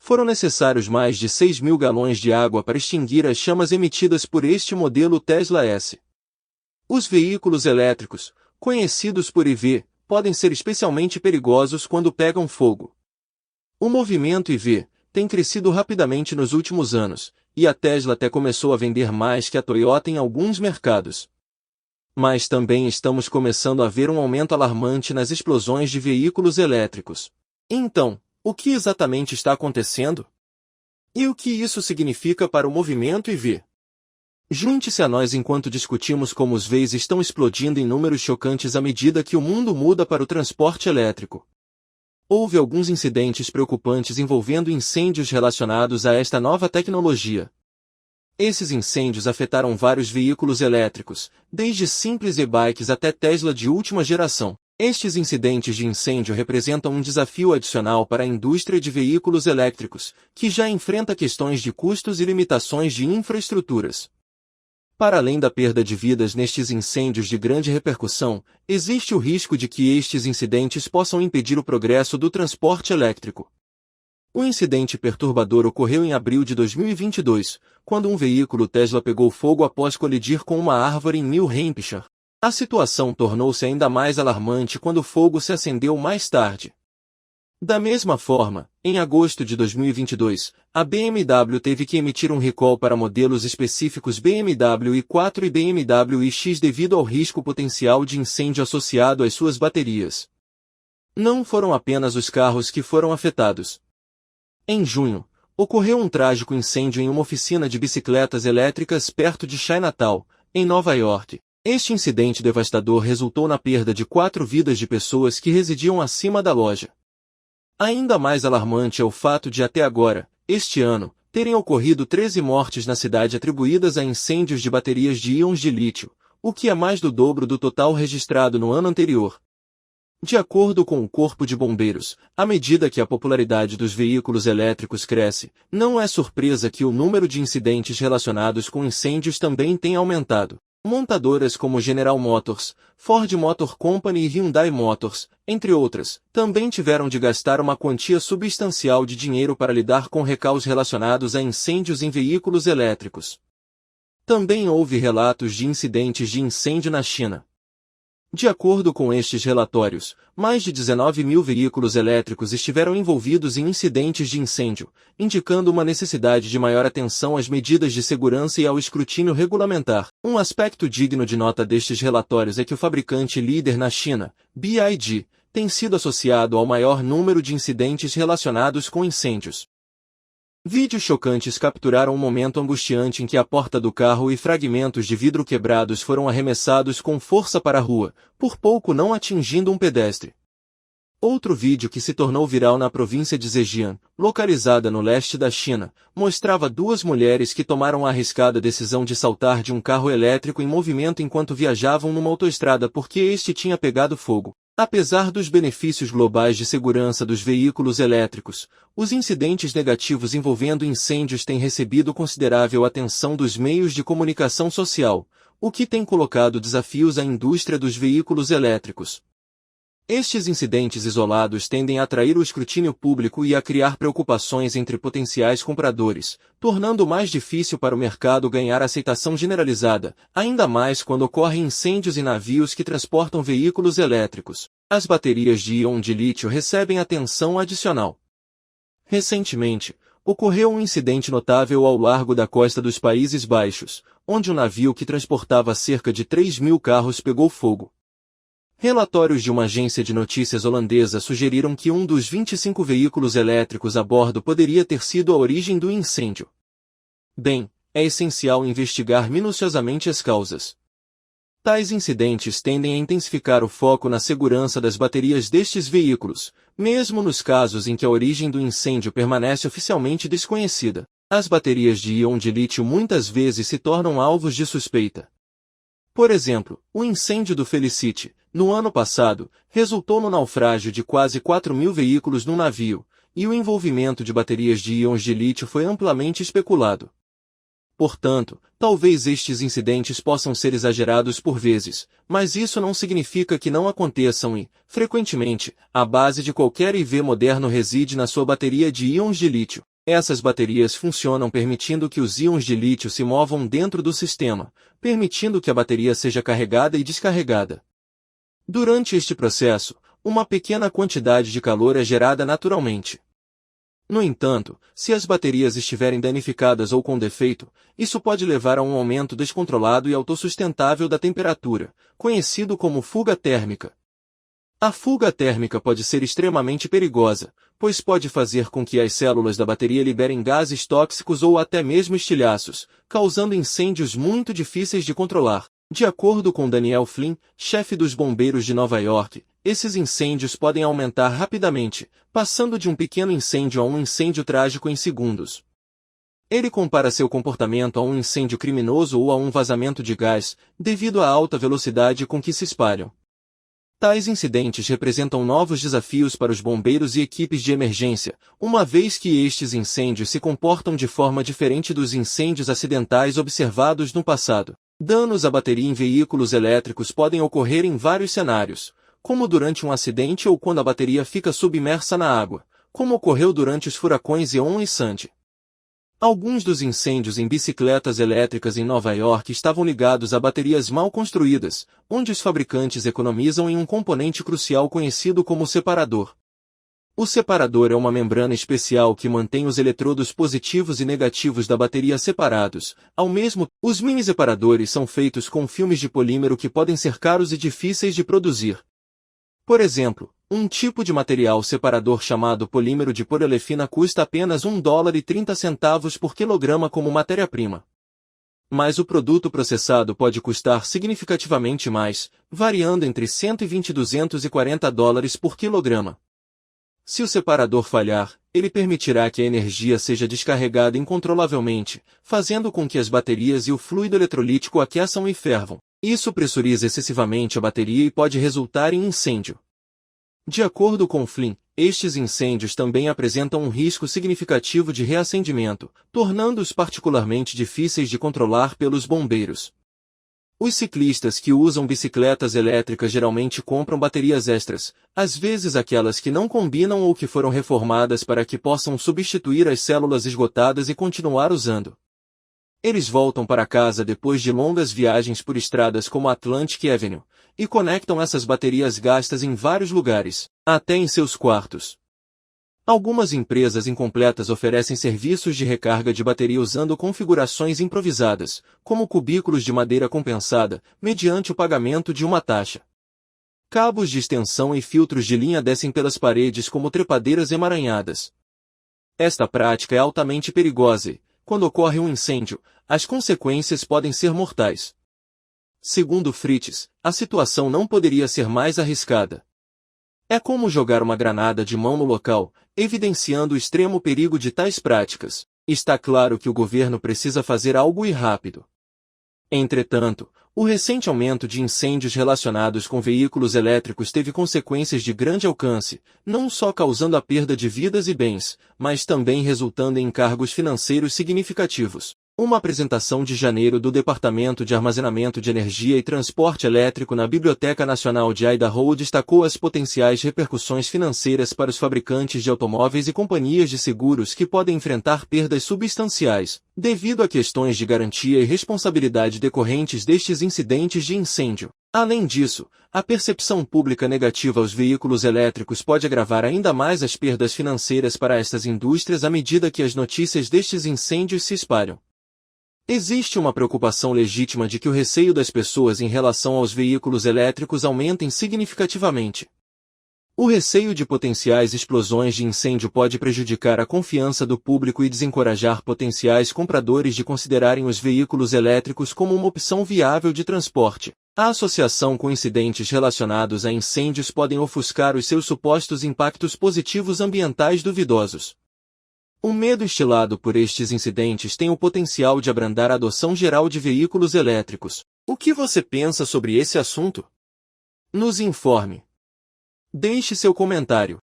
Foram necessários mais de 6.000 galões de água para extinguir as chamas emitidas por este modelo Tesla S. Os veículos elétricos, conhecidos por EV, podem ser especialmente perigosos quando pegam fogo. O movimento EV tem crescido rapidamente nos últimos anos, e a Tesla até começou a vender mais que a Toyota em alguns mercados. Mas também estamos começando a ver um aumento alarmante nas explosões de veículos elétricos. Então, o que exatamente está acontecendo? E o que isso significa para o movimento EV? Junte-se a nós enquanto discutimos como os EVs estão explodindo em números chocantes à medida que o mundo muda para o transporte elétrico. Houve alguns incidentes preocupantes envolvendo incêndios relacionados a esta nova tecnologia. Esses incêndios afetaram vários veículos elétricos, desde simples e-bikes até Tesla de última geração. Estes incidentes de incêndio representam um desafio adicional para a indústria de veículos elétricos, que já enfrenta questões de custos e limitações de infraestruturas. Para além da perda de vidas nestes incêndios de grande repercussão, existe o risco de que estes incidentes possam impedir o progresso do transporte elétrico. O incidente perturbador ocorreu em abril de 2022, quando um veículo Tesla pegou fogo após colidir com uma árvore em New Hampshire. A situação tornou-se ainda mais alarmante quando o fogo se acendeu mais tarde. Da mesma forma, em agosto de 2022, a BMW teve que emitir um recall para modelos específicos BMW i4 e BMW iX devido ao risco potencial de incêndio associado às suas baterias. Não foram apenas os carros que foram afetados. Em junho, ocorreu um trágico incêndio em uma oficina de bicicletas elétricas perto de Chinatown, em Nova York. Este incidente devastador resultou na perda de 4 vidas de pessoas que residiam acima da loja. Ainda mais alarmante é o fato de até agora, este ano, terem ocorrido 13 mortes na cidade atribuídas a incêndios de baterias de íons de lítio, o que é mais do dobro do total registrado no ano anterior. De acordo com o Corpo de Bombeiros, à medida que a popularidade dos veículos elétricos cresce, não é surpresa que o número de incidentes relacionados com incêndios também tenha aumentado. Montadoras como General Motors, Ford Motor Company e Hyundai Motors, entre outras, também tiveram de gastar uma quantia substancial de dinheiro para lidar com recaus relacionados a incêndios em veículos elétricos. Também houve relatos de incidentes de incêndio na China. De acordo com estes relatórios, mais de 19.000 veículos elétricos estiveram envolvidos em incidentes de incêndio, indicando uma necessidade de maior atenção às medidas de segurança e ao escrutínio regulamentar. Um aspecto digno de nota destes relatórios é que o fabricante líder na China, BYD, tem sido associado ao maior número de incidentes relacionados com incêndios. Vídeos chocantes capturaram um momento angustiante em que a porta do carro e fragmentos de vidro quebrados foram arremessados com força para a rua, por pouco não atingindo um pedestre. Outro vídeo que se tornou viral na província de Zhejiang, localizada no leste da China, mostrava 2 mulheres que tomaram a arriscada decisão de saltar de um carro elétrico em movimento enquanto viajavam numa autoestrada porque este tinha pegado fogo. Apesar dos benefícios globais de segurança dos veículos elétricos, os incidentes negativos envolvendo incêndios têm recebido considerável atenção dos meios de comunicação social, o que tem colocado desafios à indústria dos veículos elétricos. Estes incidentes isolados tendem a atrair o escrutínio público e a criar preocupações entre potenciais compradores, tornando mais difícil para o mercado ganhar aceitação generalizada, ainda mais quando ocorrem incêndios em navios que transportam veículos elétricos. As baterias de íon de lítio recebem atenção adicional. Recentemente, ocorreu um incidente notável ao largo da costa dos Países Baixos, onde um navio que transportava cerca de 3.000 carros pegou fogo. Relatórios de uma agência de notícias holandesa sugeriram que um dos 25 veículos elétricos a bordo poderia ter sido a origem do incêndio. Bem, é essencial investigar minuciosamente as causas. Tais incidentes tendem a intensificar o foco na segurança das baterias destes veículos, mesmo nos casos em que a origem do incêndio permanece oficialmente desconhecida. As baterias de íon de lítio muitas vezes se tornam alvos de suspeita. Por exemplo, o incêndio do Felicity, no ano passado, resultou no naufrágio de quase 4.000 veículos num navio, e o envolvimento de baterias de íons de lítio foi amplamente especulado. Portanto, talvez estes incidentes possam ser exagerados por vezes, mas isso não significa que não aconteçam e, frequentemente, a base de qualquer EV moderno reside na sua bateria de íons de lítio. Essas baterias funcionam permitindo que os íons de lítio se movam dentro do sistema, permitindo que a bateria seja carregada e descarregada. Durante este processo, uma pequena quantidade de calor é gerada naturalmente. No entanto, se as baterias estiverem danificadas ou com defeito, isso pode levar a um aumento descontrolado e autossustentável da temperatura, conhecido como fuga térmica. A fuga térmica pode ser extremamente perigosa, pois pode fazer com que as células da bateria liberem gases tóxicos ou até mesmo estilhaços, causando incêndios muito difíceis de controlar. De acordo com Daniel Flynn, chefe dos bombeiros de Nova York, esses incêndios podem aumentar rapidamente, passando de um pequeno incêndio a um incêndio trágico em segundos. Ele compara seu comportamento a um incêndio criminoso ou a um vazamento de gás, devido à alta velocidade com que se espalham. Tais incidentes representam novos desafios para os bombeiros e equipes de emergência, uma vez que estes incêndios se comportam de forma diferente dos incêndios acidentais observados no passado. Danos à bateria em veículos elétricos podem ocorrer em vários cenários, como durante um acidente ou quando a bateria fica submersa na água, como ocorreu durante os furacões Ian e Sandy. Alguns dos incêndios em bicicletas elétricas em Nova York estavam ligados a baterias mal construídas, onde os fabricantes economizam em um componente crucial conhecido como separador. O separador é uma membrana especial que mantém os eletrodos positivos e negativos da bateria separados. Os mini-separadores são feitos com filmes de polímero que podem ser caros e difíceis de produzir. Por exemplo, um tipo de material separador chamado polímero de poliolefina custa apenas $1,30 por quilograma como matéria-prima. Mas o produto processado pode custar significativamente mais, variando entre $120 e $240 por quilograma. Se o separador falhar, ele permitirá que a energia seja descarregada incontrolavelmente, fazendo com que as baterias e o fluido eletrolítico aqueçam e fervam. Isso pressuriza excessivamente a bateria e pode resultar em incêndio. De acordo com Flynn, estes incêndios também apresentam um risco significativo de reacendimento, tornando-os particularmente difíceis de controlar pelos bombeiros. Os ciclistas que usam bicicletas elétricas geralmente compram baterias extras, às vezes aquelas que não combinam ou que foram reformadas para que possam substituir as células esgotadas e continuar usando. Eles voltam para casa depois de longas viagens por estradas como Atlantic Avenue, e conectam essas baterias gastas em vários lugares, até em seus quartos. Algumas empresas incompletas oferecem serviços de recarga de bateria usando configurações improvisadas, como cubículos de madeira compensada, mediante o pagamento de uma taxa. Cabos de extensão e filtros de linha descem pelas paredes como trepadeiras emaranhadas. Esta prática é altamente perigosa e, quando ocorre um incêndio, as consequências podem ser mortais. Segundo Fritz, a situação não poderia ser mais arriscada. É como jogar uma granada de mão no local, evidenciando o extremo perigo de tais práticas. Está claro que o governo precisa fazer algo e rápido. Entretanto, o recente aumento de incêndios relacionados com veículos elétricos teve consequências de grande alcance, não só causando a perda de vidas e bens, mas também resultando em encargos financeiros significativos. Uma apresentação de janeiro do Departamento de Armazenamento de Energia e Transporte Elétrico na Biblioteca Nacional de Idaho destacou as potenciais repercussões financeiras para os fabricantes de automóveis e companhias de seguros que podem enfrentar perdas substanciais, devido a questões de garantia e responsabilidade decorrentes destes incidentes de incêndio. Além disso, a percepção pública negativa aos veículos elétricos pode agravar ainda mais as perdas financeiras para estas indústrias à medida que as notícias destes incêndios se espalham. Existe uma preocupação legítima de que o receio das pessoas em relação aos veículos elétricos aumentem significativamente. O receio de potenciais explosões de incêndio pode prejudicar a confiança do público e desencorajar potenciais compradores de considerarem os veículos elétricos como uma opção viável de transporte. A associação com incidentes relacionados a incêndios podem ofuscar os seus supostos impactos positivos ambientais duvidosos. O medo instilado por estes incidentes tem o potencial de abrandar a adoção geral de veículos elétricos. O que você pensa sobre esse assunto? Nos informe. Deixe seu comentário.